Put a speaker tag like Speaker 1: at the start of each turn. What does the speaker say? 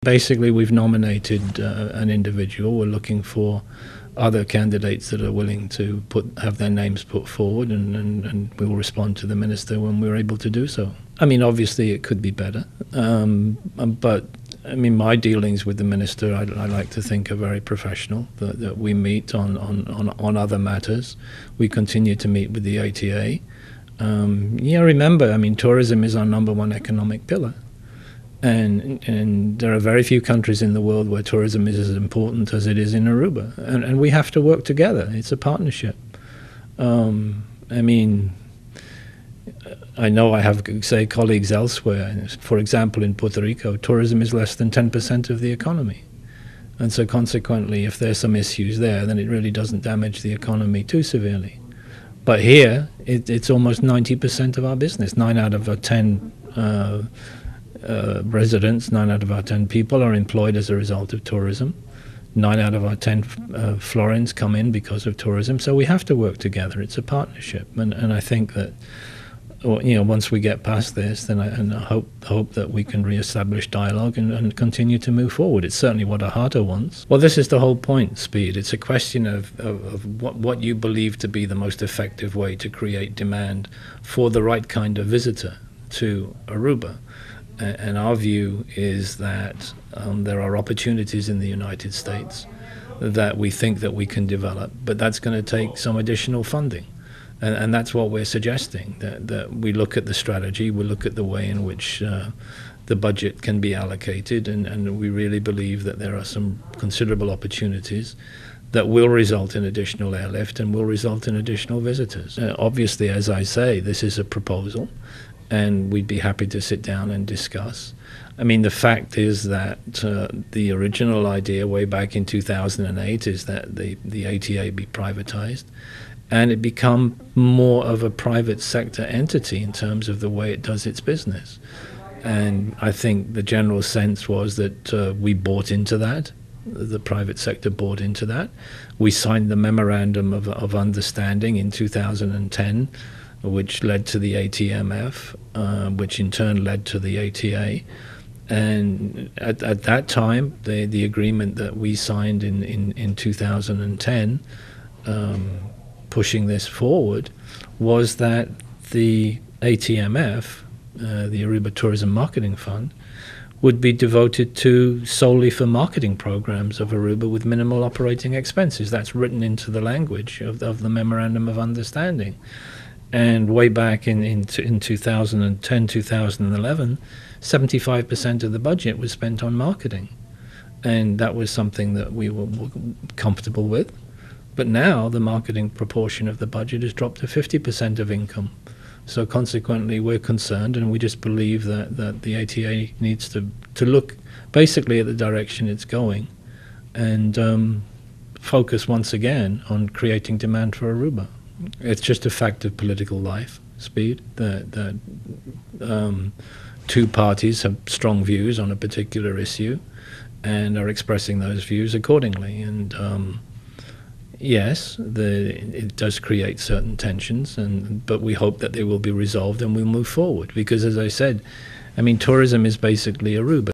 Speaker 1: Basically, we've nominated an individual. We're looking for other candidates that are willing to have their names put forward, and we will respond to the minister when we're able to do so. I mean, obviously, it could be better, but I mean, my dealings with the minister, I like to think, are very professional. That we meet on other matters. We continue to meet with the ATA. Remember, I mean, tourism is our #1 economic pillar. And there are very few countries in the world where tourism is as important as it is in Aruba. And we have to work together. It's a partnership. I mean, I know I have, say, colleagues elsewhere. For example, in Puerto Rico, tourism is less than 10% of the economy. And so consequently, if there's some issues there, then it really doesn't damage the economy too severely. But here, it's almost 90% of our business. 9 out of our 10 residents, 9 out of our 10 people are employed as a result of tourism. 9 out of our 10 florins come in because of tourism. So we have to work together. It's a partnership. And I think that, once we get past this, then I hope that we can reestablish dialogue and continue to move forward. It's certainly what Ahato wants. Well, this is the whole point, Speed. It's a question of what you believe to be the most effective way to create demand for the right kind of visitor to Aruba. And our view is that there are opportunities in the United States that we think that we can develop, but that's going to take some additional funding. And that's what we're suggesting, that we look at the strategy, we look at the way in which the budget can be allocated, and we really believe that there are some considerable opportunities that will result in additional airlift and will result in additional visitors. Obviously, as I say, this is a proposal, and we'd be happy to sit down and discuss. I mean, the fact is that the original idea way back in 2008 is that the ATA be privatized, and it become more of a private sector entity in terms of the way it does its business. And I think the general sense was that we bought into that. The private sector bought into that. We signed the Memorandum of Understanding in 2010, which led to the ATMF, which in turn led to the ATA. And at that time, the agreement that we signed in 2010, pushing this forward, was that the ATMF, the Aruba Tourism Marketing Fund, would be devoted solely for marketing programs of Aruba with minimal operating expenses. That's written into the language of the Memorandum of Understanding. And way back in 2010, 2011, 75% of the budget was spent on marketing. And that was something that we were comfortable with. But now the marketing proportion of the budget has dropped to 50% of income. So consequently, we're concerned, and we just believe that the ATA needs to look basically at the direction it's going and focus once again on creating demand for Aruba. It's just a fact of political life, Speed, that two parties have strong views on a particular issue and are expressing those views accordingly. And yes, it does create certain tensions, but we hope that they will be resolved and we'll move forward. Because as I said, I mean, tourism is basically Aruba.